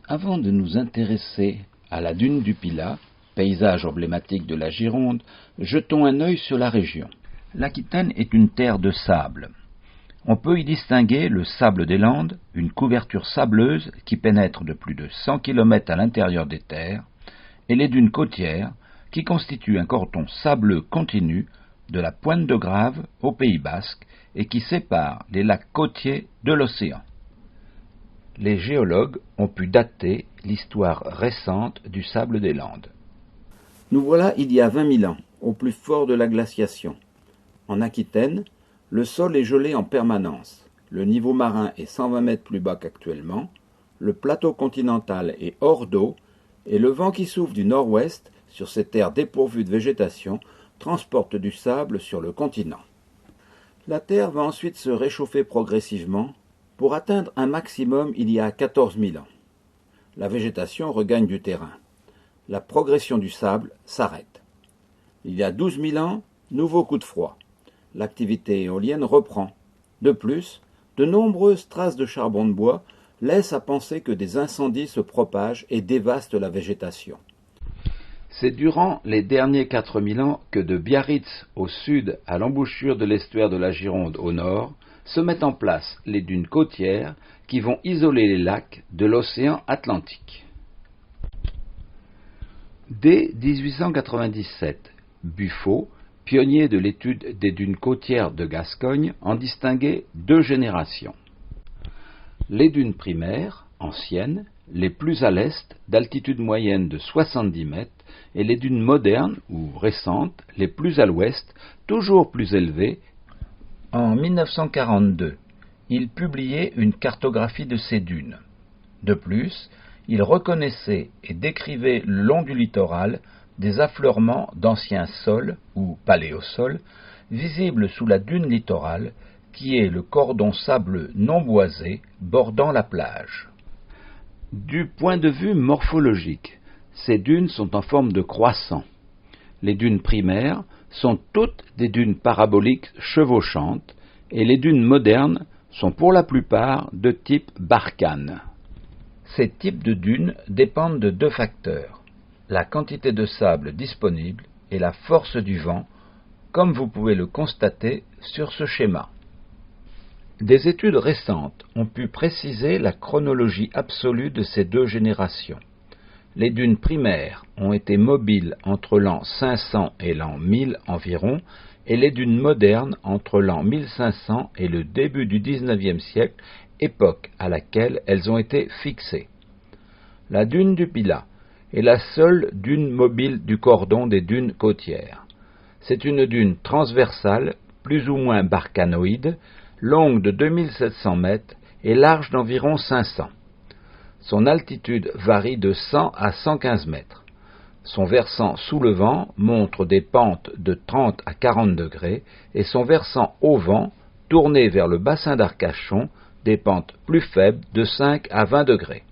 Avant de nous intéresser à la dune du Pilat, paysage emblématique de la Gironde, jetons un œil sur la région. L'Aquitaine est une terre de sable. On peut y distinguer le sable des Landes, une couverture sableuse qui pénètre de plus de 100 km à l'intérieur des terres, et les dunes côtières, qui constituent un cordon sableux continu de la Pointe de Grave au Pays Basque et qui séparent les lacs côtiers de l'océan. Les géologues ont pu dater l'histoire récente du sable des Landes. Nous voilà il y a 20 000 ans, au plus fort de la glaciation. En Aquitaine, le sol est gelé en permanence. Le niveau marin est 120 mètres plus bas qu'actuellement, le plateau continental est hors d'eau, et le vent qui souffle du nord-ouest sur ces terres dépourvues de végétation transporte du sable sur le continent. La Terre va ensuite se réchauffer progressivement, pour atteindre un maximum il y a 14 000 ans. La végétation regagne du terrain. La progression du sable s'arrête. Il y a 12 000 ans, nouveau coup de froid. L'activité éolienne reprend. De plus, de nombreuses traces de charbon de bois laissent à penser que des incendies se propagent et dévastent la végétation. C'est durant les derniers 4 000 ans que de Biarritz au sud à l'embouchure de l'estuaire de la Gironde au nord, se mettent en place les dunes côtières qui vont isoler les lacs de l'océan Atlantique. Dès 1897, Buffo, pionnier de l'étude des dunes côtières de Gascogne, en distinguait 2 générations. Les dunes primaires, anciennes, les plus à l'est, d'altitude moyenne de 70 mètres, et les dunes modernes, ou récentes, les plus à l'ouest, toujours plus élevées. En 1942, il publiait une cartographie de ces dunes. De plus, il reconnaissait et décrivait le long du littoral des affleurements d'anciens sols ou paléosols visibles sous la dune littorale qui est le cordon sableux non boisé bordant la plage. Du point de vue morphologique, ces dunes sont en forme de croissant. Les dunes primaires sont toutes des dunes paraboliques chevauchantes et les dunes modernes sont pour la plupart de type Barkhane. Ces types de dunes dépendent de 2 facteurs, la quantité de sable disponible et la force du vent, comme vous pouvez le constater sur ce schéma. Des études récentes ont pu préciser la chronologie absolue de ces 2 générations. Les dunes primaires ont été mobiles entre l'an 500 et l'an 1000 environ, et les dunes modernes entre l'an 1500 et le début du XIXe siècle, époque à laquelle elles ont été fixées. La dune du Pilat est la seule dune mobile du cordon des dunes côtières. C'est une dune transversale, plus ou moins barkhanoïde, longue de 2700 mètres et large d'environ 500. Son altitude varie de 100 à 115 mètres. Son versant sous le vent montre des pentes de 30 à 40 degrés et son versant au vent, tourné vers le bassin d'Arcachon, des pentes plus faibles de 5 à 20 degrés.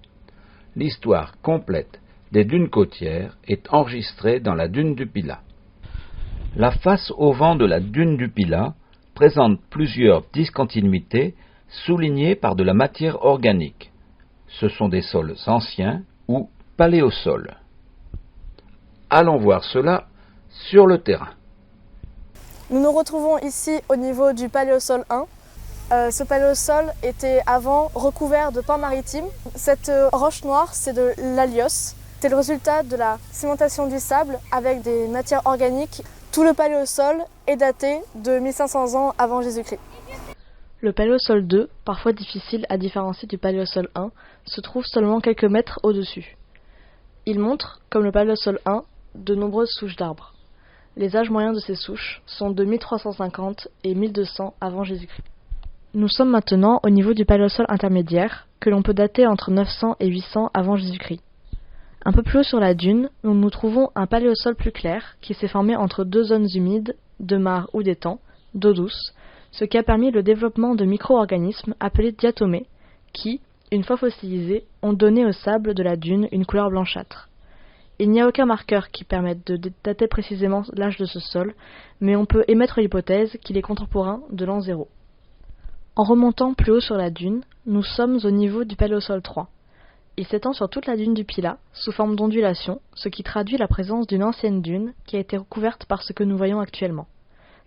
L'histoire complète des dunes côtières est enregistrée dans la dune du Pilat. La face au vent de la dune du Pilat présente plusieurs discontinuités soulignées par de la matière organique. Ce sont des sols anciens ou paléosols. Allons voir cela sur le terrain. Nous nous retrouvons ici au niveau du paléosol 1. Ce paléosol était avant recouvert de pins maritimes. Cette roche noire, c'est de l'Alios. C'est le résultat de la cimentation du sable avec des matières organiques. Tout le paléosol est daté de 1500 ans avant Jésus-Christ. Le paléosol 2, parfois difficile à différencier du paléosol 1, se trouve seulement quelques mètres au-dessus. Il montre, comme le paléosol 1, de nombreuses souches d'arbres. Les âges moyens de ces souches sont de 1350 et 1200 avant Jésus-Christ. Nous sommes maintenant au niveau du paléosol intermédiaire, que l'on peut dater entre 900 et 800 avant Jésus-Christ. Un peu plus haut sur la dune, nous trouvons un paléosol plus clair qui s'est formé entre 2 zones humides, de mares ou d'étangs, d'eau douce, ce qui a permis le développement de micro-organismes appelés diatomées, qui, une fois fossilisés, ont donné au sable de la dune une couleur blanchâtre. Il n'y a aucun marqueur qui permette de dater précisément l'âge de ce sol, mais on peut émettre l'hypothèse qu'il est contemporain de l'an 0. En remontant plus haut sur la dune, nous sommes au niveau du Paléosol 3. Il s'étend sur toute la dune du Pilat, sous forme d'ondulation, ce qui traduit la présence d'une ancienne dune qui a été recouverte par ce que nous voyons actuellement.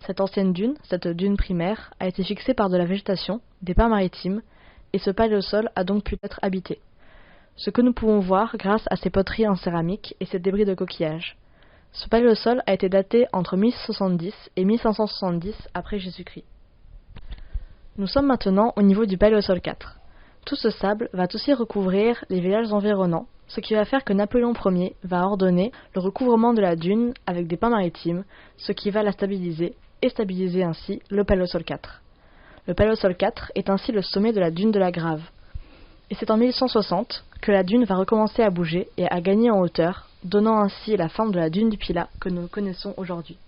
Cette ancienne dune, cette dune primaire, a été fixée par de la végétation, des pins maritimes, et ce paléosol a donc pu être habité. Ce que nous pouvons voir grâce à ces poteries en céramique et ces débris de coquillages. Ce paléosol a été daté entre 1070 et 1570 après Jésus-Christ. Nous sommes maintenant au niveau du Paléosol 4. Tout ce sable va aussi recouvrir les villages environnants, ce qui va faire que Napoléon Ier va ordonner le recouvrement de la dune avec des pins maritimes, ce qui va la stabiliser et stabiliser ainsi le Paléosol 4. Le Paléosol 4 est ainsi le sommet de la dune de la Grave. Et c'est en 1160 que la dune va recommencer à bouger et à gagner en hauteur, donnant ainsi la forme de la dune du Pilat que nous connaissons aujourd'hui.